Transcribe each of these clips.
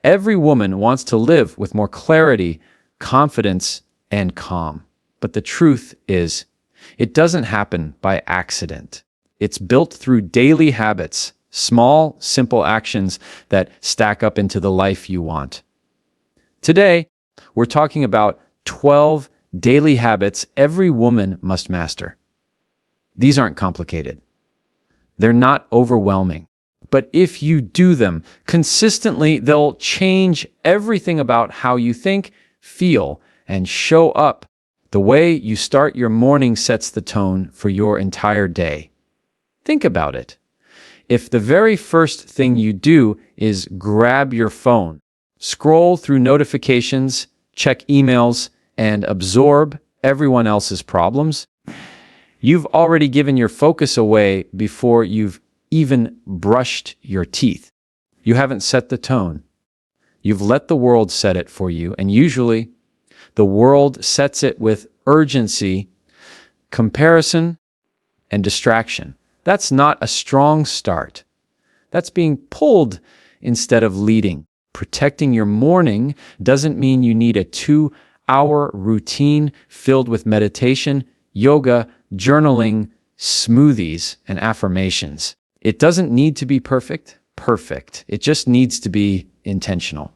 Every woman wants to live with more clarity, confidence, and calm. But the truth is, it doesn't happen by accident. It's built through daily habits, small, simple actions that stack up into the life you want. Today, we're talking about 12 daily habits every woman must master. These aren't complicated. They're not overwhelming. But if you do them consistently, they'll change everything about how you think, feel, and show up. The way you start your morning sets the tone for your entire day. Think about it. If the very first thing you do is grab your phone, scroll through notifications, check emails, and absorb everyone else's problems, you've already given your focus away before you've even brushed your teeth. You haven't set the tone. You've let the world set it for you, and usually the world sets it with urgency, comparison, and distraction. That's not a strong start. That's being pulled instead of leading. Protecting your morning doesn't mean you need a 2-hour routine filled with meditation, yoga, journaling, smoothies, and affirmations. It doesn't need to be perfect. It just needs to be intentional.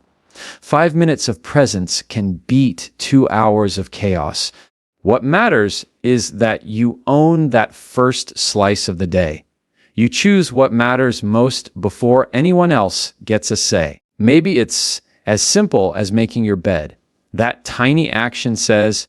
5 minutes of presence can beat 2 hours of chaos. What matters is that you own that first slice of the day. You choose what matters most before anyone else gets a say. Maybe it's as simple as making your bed. That tiny action says,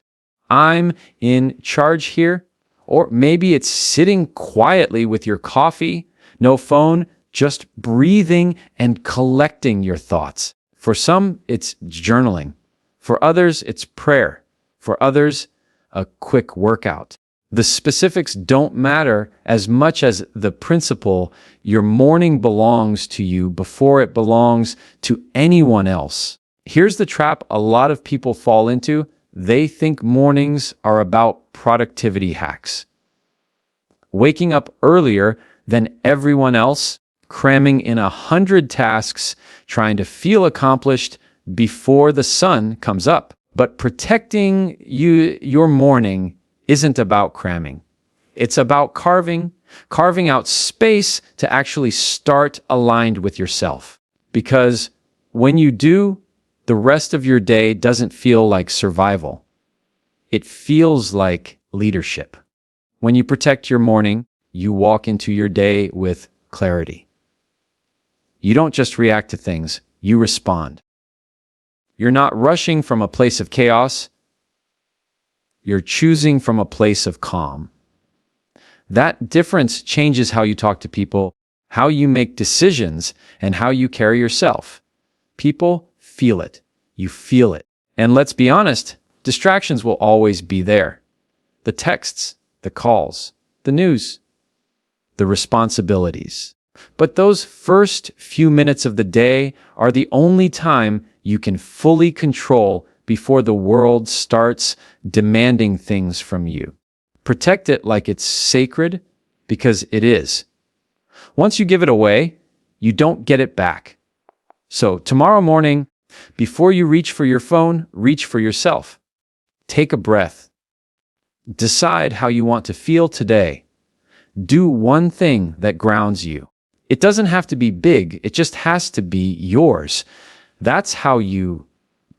I'm in charge here. Or maybe it's sitting quietly with your coffee, no phone, just breathing and collecting your thoughts. For some, it's journaling. For others, it's prayer. For others, a quick workout. The specifics don't matter as much as the principle. Your morning belongs to you before it belongs to anyone else. Here's the trap a lot of people fall into. They think mornings are about productivity hacks. Waking up earlier than everyone else, cramming in 100 tasks, trying to feel accomplished before the sun comes up. But protecting your morning isn't about cramming. It's about carving out space to actually start aligned with yourself. Because when you do, the rest of your day doesn't feel like survival. It feels like leadership. When you protect your morning, you walk into your day with clarity. You don't just react to things, you respond. You're not rushing from a place of chaos. You're choosing from a place of calm. That difference changes how you talk to people, how you make decisions, and how you carry yourself. People feel it. You feel it. And let's be honest, distractions will always be there. The texts, the calls, the news, the responsibilities. But those first few minutes of the day are the only time you can fully control before the world starts demanding things from you. Protect it like it's sacred, because it is. Once you give it away, you don't get it back. So tomorrow morning, before you reach for your phone, reach for yourself. Take a breath. Decide how you want to feel today. Do one thing that grounds you. It doesn't have to be big, it just has to be yours. That's how you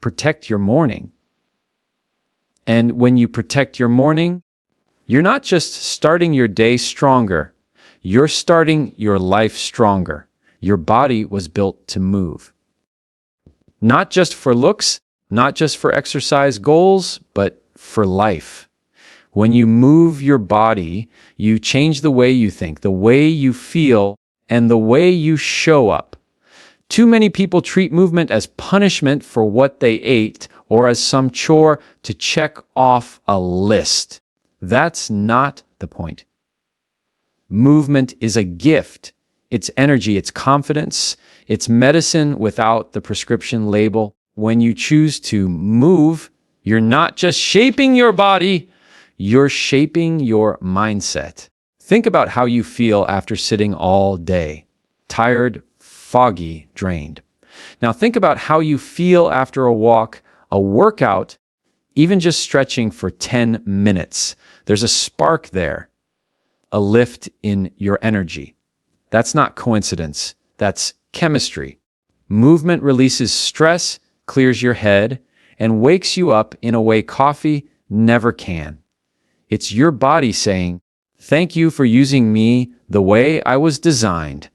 protect your morning. And when you protect your morning, you're not just starting your day stronger, you're starting your life stronger. Your body was built to move. Not just for looks, not just for exercise goals, but for life. When you move your body, you change the way you think, the way you feel, and the way you show up. Too many people treat movement as punishment for what they ate or as some chore to check off a list. That's not the point. Movement is a gift. It's energy, it's confidence, it's medicine without the prescription label. When you choose to move, you're not just shaping your body, you're shaping your mindset. Think about how you feel after sitting all day. Tired, foggy, drained. Now think about how you feel after a walk, a workout, even just stretching for 10 minutes. There's a spark there, a lift in your energy. That's not coincidence. That's chemistry. Movement releases stress, clears your head, and wakes you up in a way coffee never can. It's your body saying, "Thank you for using me the way I was designed."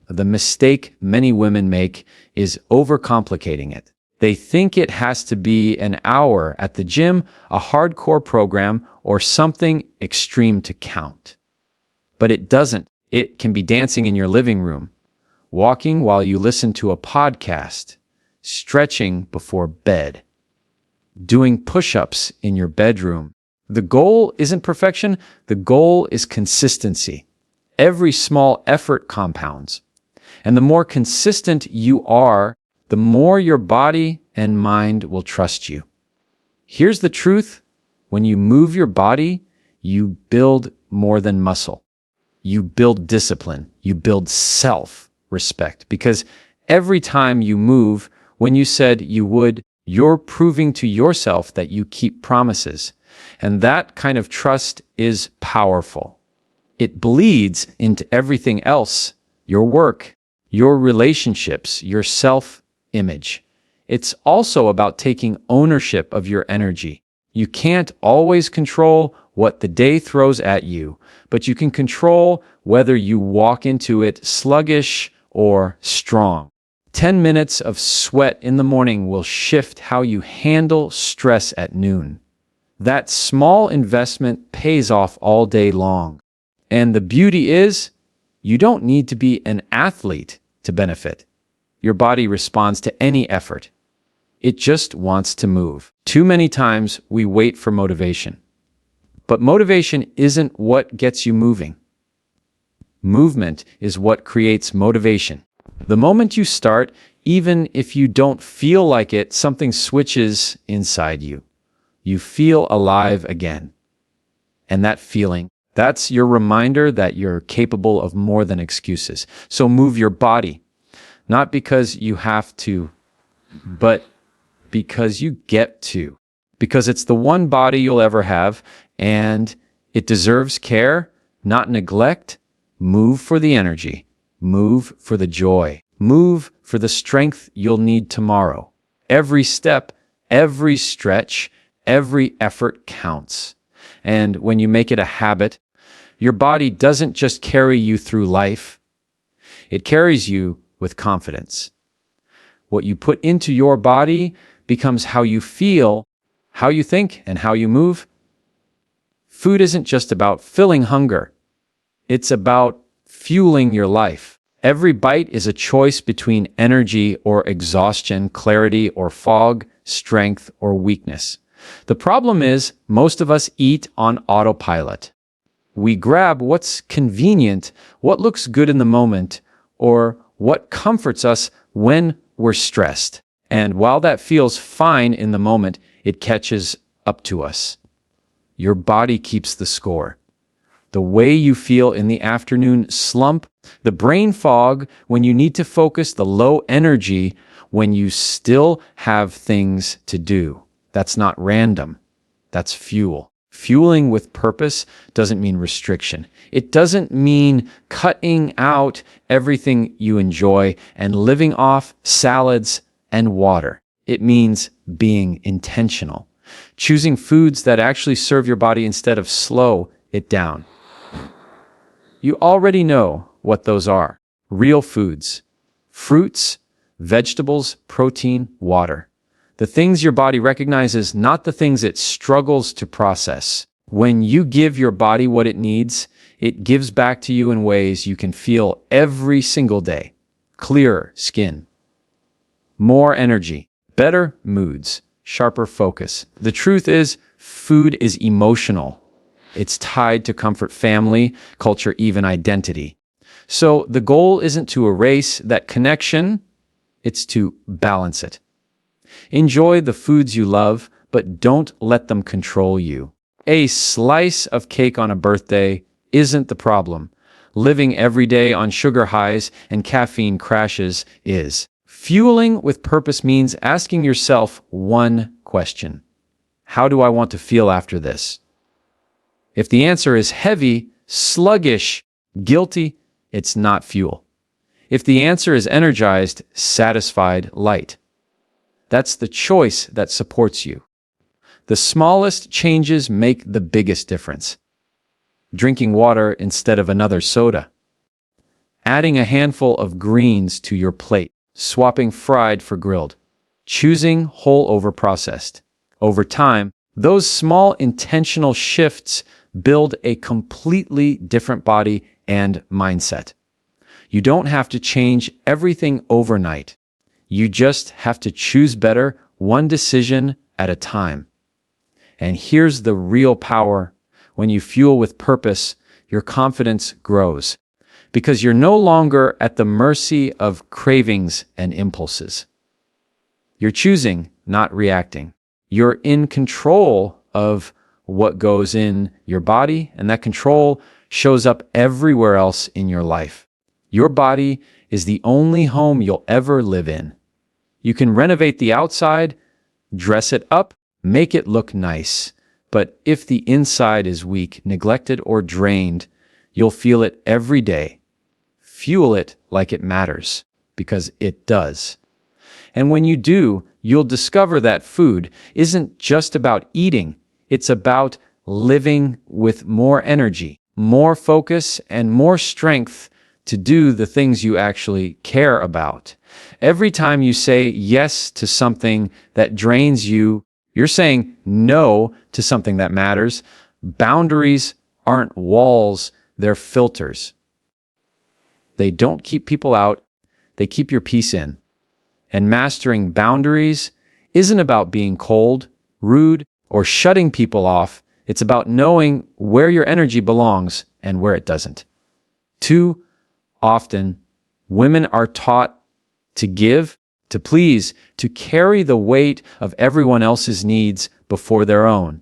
The mistake many women make is overcomplicating it. They think it has to be an hour at the gym, a hardcore program, or something extreme to count. But it doesn't. It can be dancing in your living room, walking while you listen to a podcast, stretching before bed, doing push-ups in your bedroom. The goal isn't perfection. The goal is consistency. Every small effort compounds. And the more consistent you are, the more your body and mind will trust you. Here's the truth. When you move your body, you build more than muscle. You build discipline. You build self-respect. Because every time you move, when you said you would, you're proving to yourself that you keep promises. And that kind of trust is powerful. It bleeds into everything else, your work, your relationships, your self-image. It's also about taking ownership of your energy. You can't always control what the day throws at you, but you can control whether you walk into it sluggish or strong. 10 minutes of sweat in the morning will shift how you handle stress at noon. That small investment pays off all day long. And the beauty is, you don't need to be an athlete to benefit. Your body responds to any effort. It just wants to move. Too many times we wait for motivation. But motivation isn't what gets you moving. Movement is what creates motivation. The moment you start, even if you don't feel like it, something switches inside you. You feel alive again. And that feeling, that's your reminder that you're capable of more than excuses. So move your body, not because you have to, but because you get to. Because it's the one body you'll ever have, and it deserves care, not neglect. Move for the energy. Move for the joy. Move for the strength you'll need tomorrow. Every step, every stretch, every effort counts. And when you make it a habit, your body doesn't just carry you through life. It carries you with confidence. What you put into your body becomes how you feel, how you think, and how you move. Food isn't just about filling hunger. It's about fueling your life. Every bite is a choice between energy or exhaustion, clarity or fog, strength or weakness. The problem is, most of us eat on autopilot. We grab what's convenient, what looks good in the moment, or what comforts us when we're stressed. And while that feels fine in the moment, it catches up to us. Your body keeps the score. The way you feel in the afternoon slump, the brain fog when you need to focus, the low energy when you still have things to do. That's not random. That's fuel. Fueling with purpose doesn't mean restriction. It doesn't mean cutting out everything you enjoy and living off salads and water. It means being intentional. Choosing foods that actually serve your body instead of slow it down. You already know what those are. Real foods. Fruits, vegetables, protein, water. The things your body recognizes, not the things it struggles to process. When you give your body what it needs, it gives back to you in ways you can feel every single day. Clearer skin, more energy, better moods, sharper focus. The truth is, food is emotional. It's tied to comfort, family, culture, even identity. So the goal isn't to erase that connection, it's to balance it. Enjoy the foods you love, but don't let them control you. A slice of cake on a birthday isn't the problem. Living every day on sugar highs and caffeine crashes is. Fueling with purpose means asking yourself one question. How do I want to feel after this? If the answer is heavy, sluggish, guilty, it's not fuel. If the answer is energized, satisfied, light, that's the choice that supports you. The smallest changes make the biggest difference. Drinking water instead of another soda. Adding a handful of greens to your plate. Swapping fried for grilled. Choosing whole over processed. Over time, those small intentional shifts build a completely different body and mindset. You don't have to change everything overnight. You just have to choose better, one decision at a time. And here's the real power. When you fuel with purpose, your confidence grows because you're no longer at the mercy of cravings and impulses. You're choosing, not reacting. You're in control of what goes in your body, and that control shows up everywhere else in your life. Your body is the only home you'll ever live in. You can renovate the outside, dress it up, make it look nice. But if the inside is weak, neglected, or drained, you'll feel it every day. Fuel it like it matters, because it does. And when you do, you'll discover that food isn't just about eating. It's about living with more energy, more focus, and more strength to do the things you actually care about. Every time you say yes to something that drains you, you're saying no to something that matters. Boundaries aren't walls, they're filters. They don't keep people out, they keep your peace in. And mastering boundaries isn't about being cold, rude, or shutting people off. It's about knowing where your energy belongs and where it doesn't. Too often, women are taught to give, to please, to carry the weight of everyone else's needs before their own.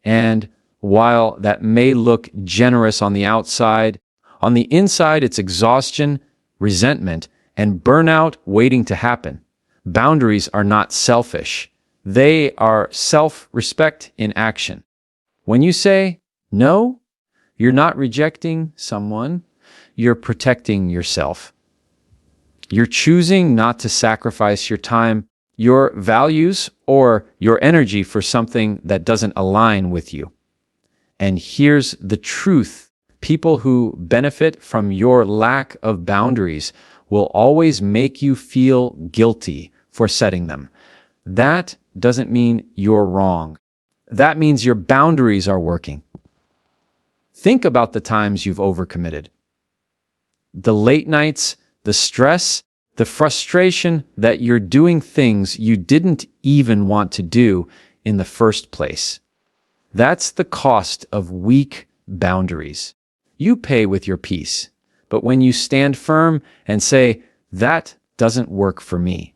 And while that may look generous on the outside, on the inside it's exhaustion, resentment, and burnout waiting to happen. Boundaries are not selfish. They are self-respect in action. When you say no, you're not rejecting someone, you're protecting yourself. You're choosing not to sacrifice your time, your values, or your energy for something that doesn't align with you. And here's the truth. People who benefit from your lack of boundaries will always make you feel guilty for setting them. That doesn't mean you're wrong. That means your boundaries are working. Think about the times you've overcommitted. The late nights, the stress, the frustration that you're doing things you didn't even want to do in the first place. That's the cost of weak boundaries. You pay with your peace. But when you stand firm and say, that doesn't work for me,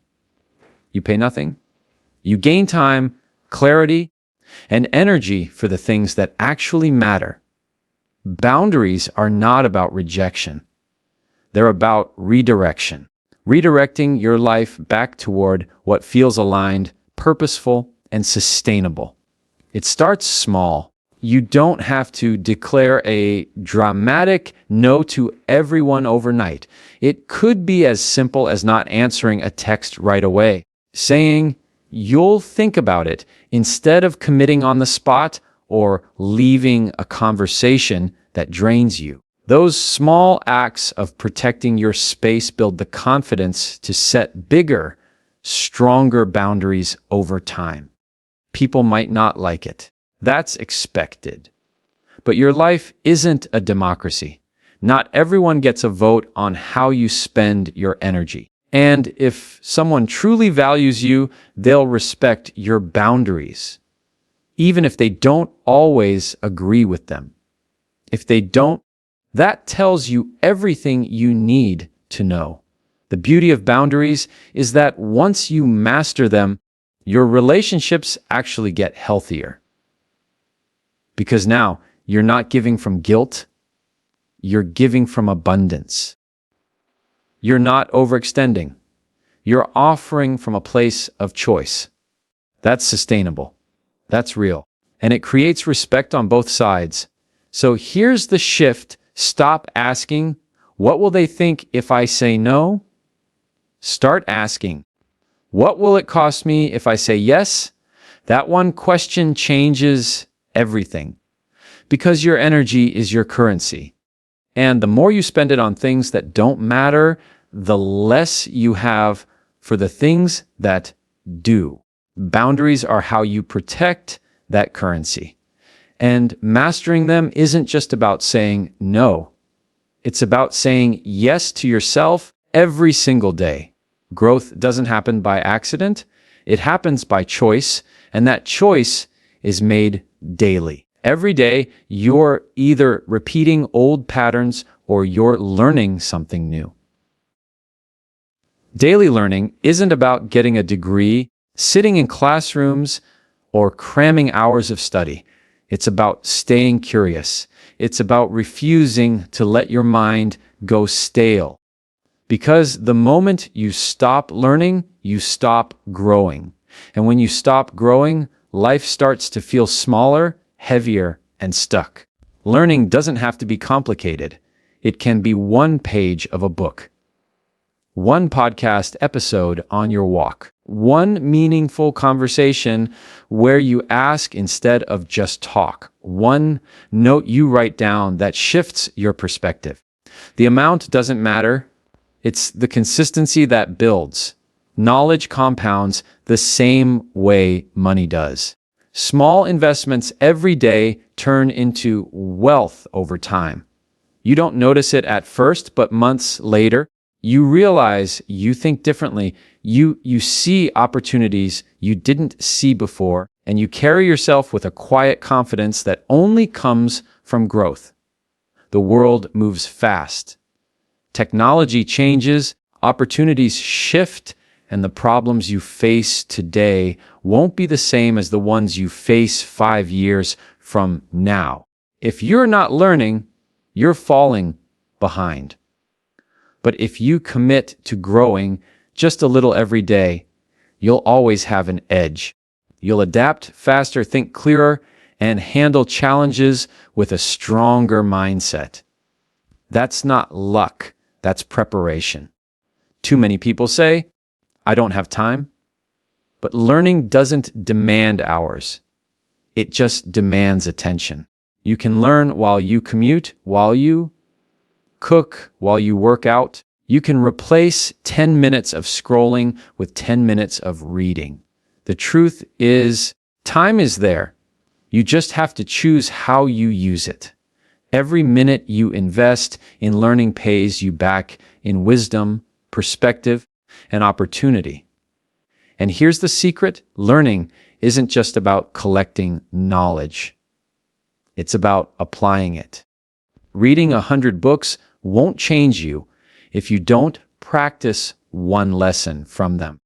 you pay nothing. You gain time, clarity, and energy for the things that actually matter. Boundaries are not about rejection. They're about redirection. Redirecting your life back toward what feels aligned, purposeful, and sustainable. It starts small. You don't have to declare a dramatic no to everyone overnight. It could be as simple as not answering a text right away, saying you'll think about it instead of committing on the spot or leaving a conversation that drains you. Those small acts of protecting your space build the confidence to set bigger, stronger boundaries over time. People might not like it. That's expected. But your life isn't a democracy. Not everyone gets a vote on how you spend your energy. And if someone truly values you, they'll respect your boundaries, even if they don't always agree with them. If they don't, that tells you everything you need to know. The beauty of boundaries is that once you master them, your relationships actually get healthier. Because now you're not giving from guilt, you're giving from abundance. You're not overextending. You're offering from a place of choice. That's sustainable. That's real. And it creates respect on both sides. So here's the shift. Stop asking, what will they think if I say no? Start asking, what will it cost me if I say yes? That one question changes everything, because your energy is your currency. And the more you spend it on things that don't matter, the less you have for the things that do. Boundaries are how you protect that currency. And mastering them isn't just about saying no. It's about saying yes to yourself every single day. Growth doesn't happen by accident. It happens by choice, and that choice is made daily. Every day, you're either repeating old patterns or you're learning something new. Daily learning isn't about getting a degree, sitting in classrooms, or cramming hours of study. It's about staying curious. It's about refusing to let your mind go stale. Because the moment you stop learning, you stop growing. And when you stop growing, life starts to feel smaller, heavier, and stuck. Learning doesn't have to be complicated. It can be one page of a book, one podcast episode on your walk, one meaningful conversation where you ask instead of just talk, one note you write down that shifts your perspective. The amount doesn't matter. It's the consistency that builds. Knowledge compounds the same way money does. Small investments every day turn into wealth over time. You don't notice it at first, but months later, you realize you think differently. You see opportunities you didn't see before, and you carry yourself with a quiet confidence that only comes from growth. The world moves fast. Technology changes, opportunities shift, and the problems you face today won't be the same as the ones you face 5 years from now. If you're not learning, you're falling behind. But if you commit to growing just a little every day, you'll always have an edge. You'll adapt faster, think clearer, and handle challenges with a stronger mindset. That's not luck. That's preparation. Too many people say, I don't have time. But learning doesn't demand hours. It just demands attention. You can learn while you commute, while you cook, while you work out. You can replace 10 minutes of scrolling with 10 minutes of reading. The truth is, time is there. You just have to choose how you use it. Every minute you invest in learning pays you back in wisdom, perspective, and opportunity. And here's the secret: learning isn't just about collecting knowledge. It's about applying it. Reading 100 books won't change you if you don't practice one lesson from them.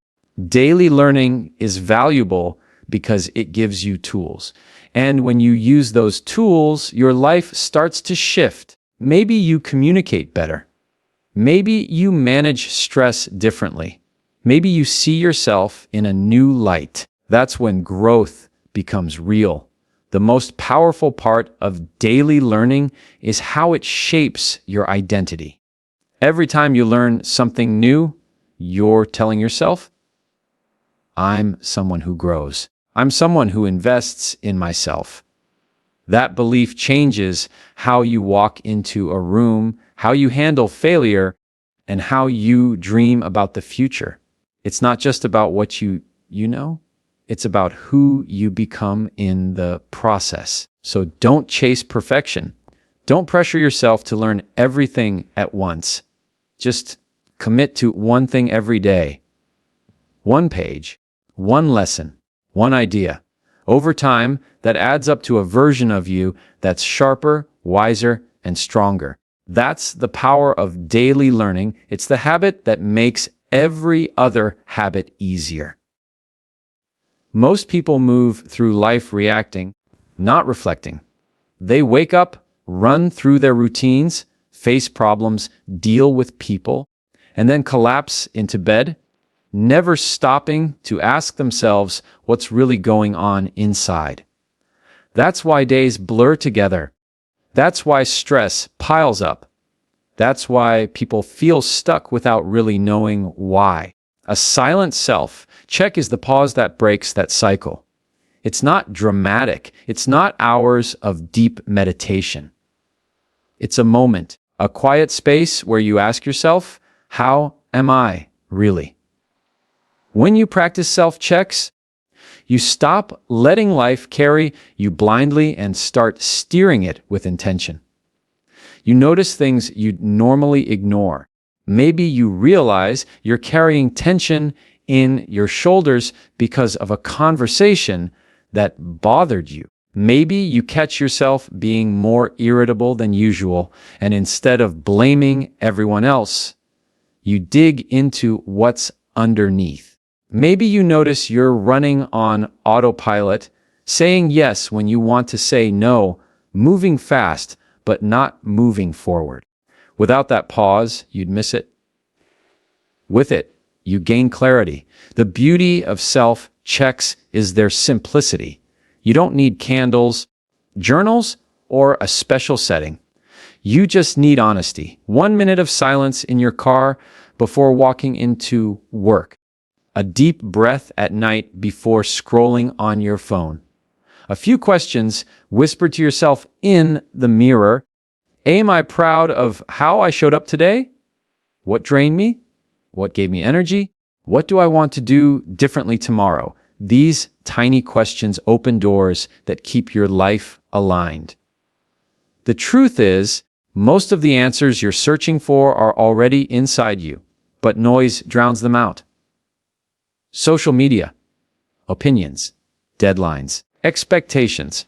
Daily learning is valuable because it gives you tools. And when you use those tools, your life starts to shift. Maybe you communicate better. Maybe you manage stress differently. Maybe you see yourself in a new light. That's when growth becomes real. The most powerful part of daily learning is how it shapes your identity. Every time you learn something new, you're telling yourself, I'm someone who grows. I'm someone who invests in myself. That belief changes how you walk into a room, how you handle failure, and how you dream about the future. It's not just about what you know. It's about who you become in the process. So don't chase perfection. Don't pressure yourself to learn everything at once. Just commit to one thing every day. One page, one lesson, one idea. Over time, that adds up to a version of you that's sharper, wiser, and stronger. That's the power of daily learning. It's the habit that makes every other habit easier. Most people move through life reacting, not reflecting. They wake up, run through their routines, face problems, deal with people, and then collapse into bed. never stopping to ask themselves what's really going on inside. That's why days blur together. That's why stress piles up. That's why people feel stuck without really knowing why. A silent self-check is the pause that breaks that cycle. It's not dramatic. It's not hours of deep meditation. It's a moment, a quiet space where you ask yourself, how am I really? When you practice self-checks, you stop letting life carry you blindly and start steering it with intention. You notice things you'd normally ignore. Maybe you realize you're carrying tension in your shoulders because of a conversation that bothered you. Maybe you catch yourself being more irritable than usual, and instead of blaming everyone else, you dig into what's underneath. Maybe you notice you're running on autopilot, saying yes when you want to say no, moving fast, but not moving forward. Without that pause, you'd miss it. With it, you gain clarity. The beauty of self-checks is their simplicity. You don't need candles, journals, or a special setting. You just need honesty. 1 minute of silence in your car before walking into work. A deep breath at night before scrolling on your phone. A few questions whispered to yourself in the mirror. Am I proud of how I showed up today? What drained me? What gave me energy? What do I want to do differently tomorrow? These tiny questions open doors that keep your life aligned. The truth is, most of the answers you're searching for are already inside you, but noise drowns them out. Social media, opinions, deadlines, expectations.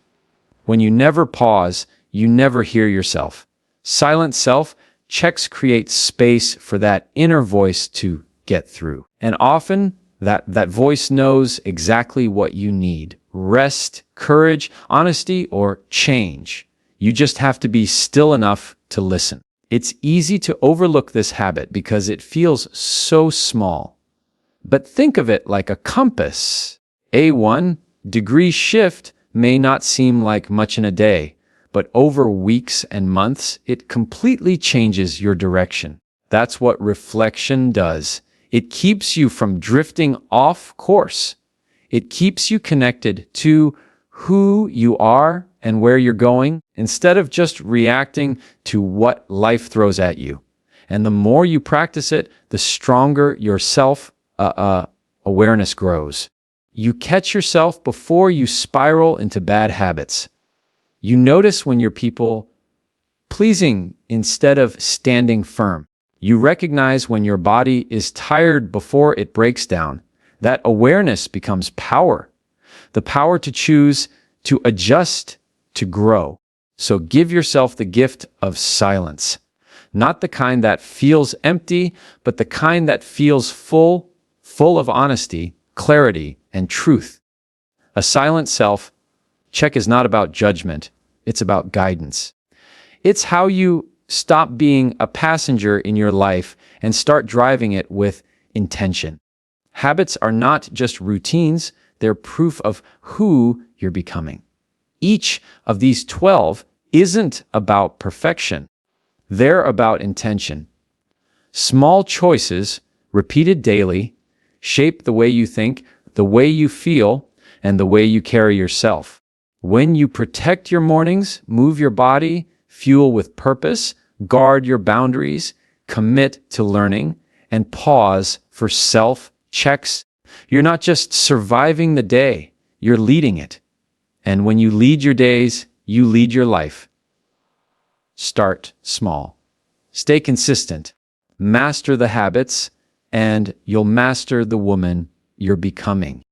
When you never pause, you never hear yourself. Silent self-checks create space for that inner voice to get through. And often, that voice knows exactly what you need. Rest, courage, honesty, or change. You just have to be still enough to listen. It's easy to overlook this habit because it feels so small. But think of it like a compass. A 1-degree shift may not seem like much in a day, but over weeks and months, it completely changes your direction. That's what reflection does. It keeps you from drifting off course. It keeps you connected to who you are and where you're going, instead of just reacting to what life throws at you. And the more you practice it, the stronger your self-awareness grows. You catch yourself before you spiral into bad habits. You notice when you're people-pleasing instead of standing firm. You recognize when your body is tired before it breaks down. That awareness becomes power. The power to choose, to adjust, to grow. So give yourself the gift of silence. Not the kind that feels empty, but the kind that feels full of honesty, clarity, and truth. A silent self-check is not about judgment. It's about guidance. It's how you stop being a passenger in your life and start driving it with intention. Habits are not just routines, they're proof of who you're becoming. Each of these 12 isn't about perfection. They're about intention. Small choices, repeated daily, shape the way you think, the way you feel, and the way you carry yourself. When you protect your mornings, move your body, fuel with purpose, guard your boundaries, commit to learning, and pause for self-checks, you're not just surviving the day, you're leading it. And when you lead your days, you lead your life. Start small. Stay consistent. Master the habits, and you'll master the woman you're becoming.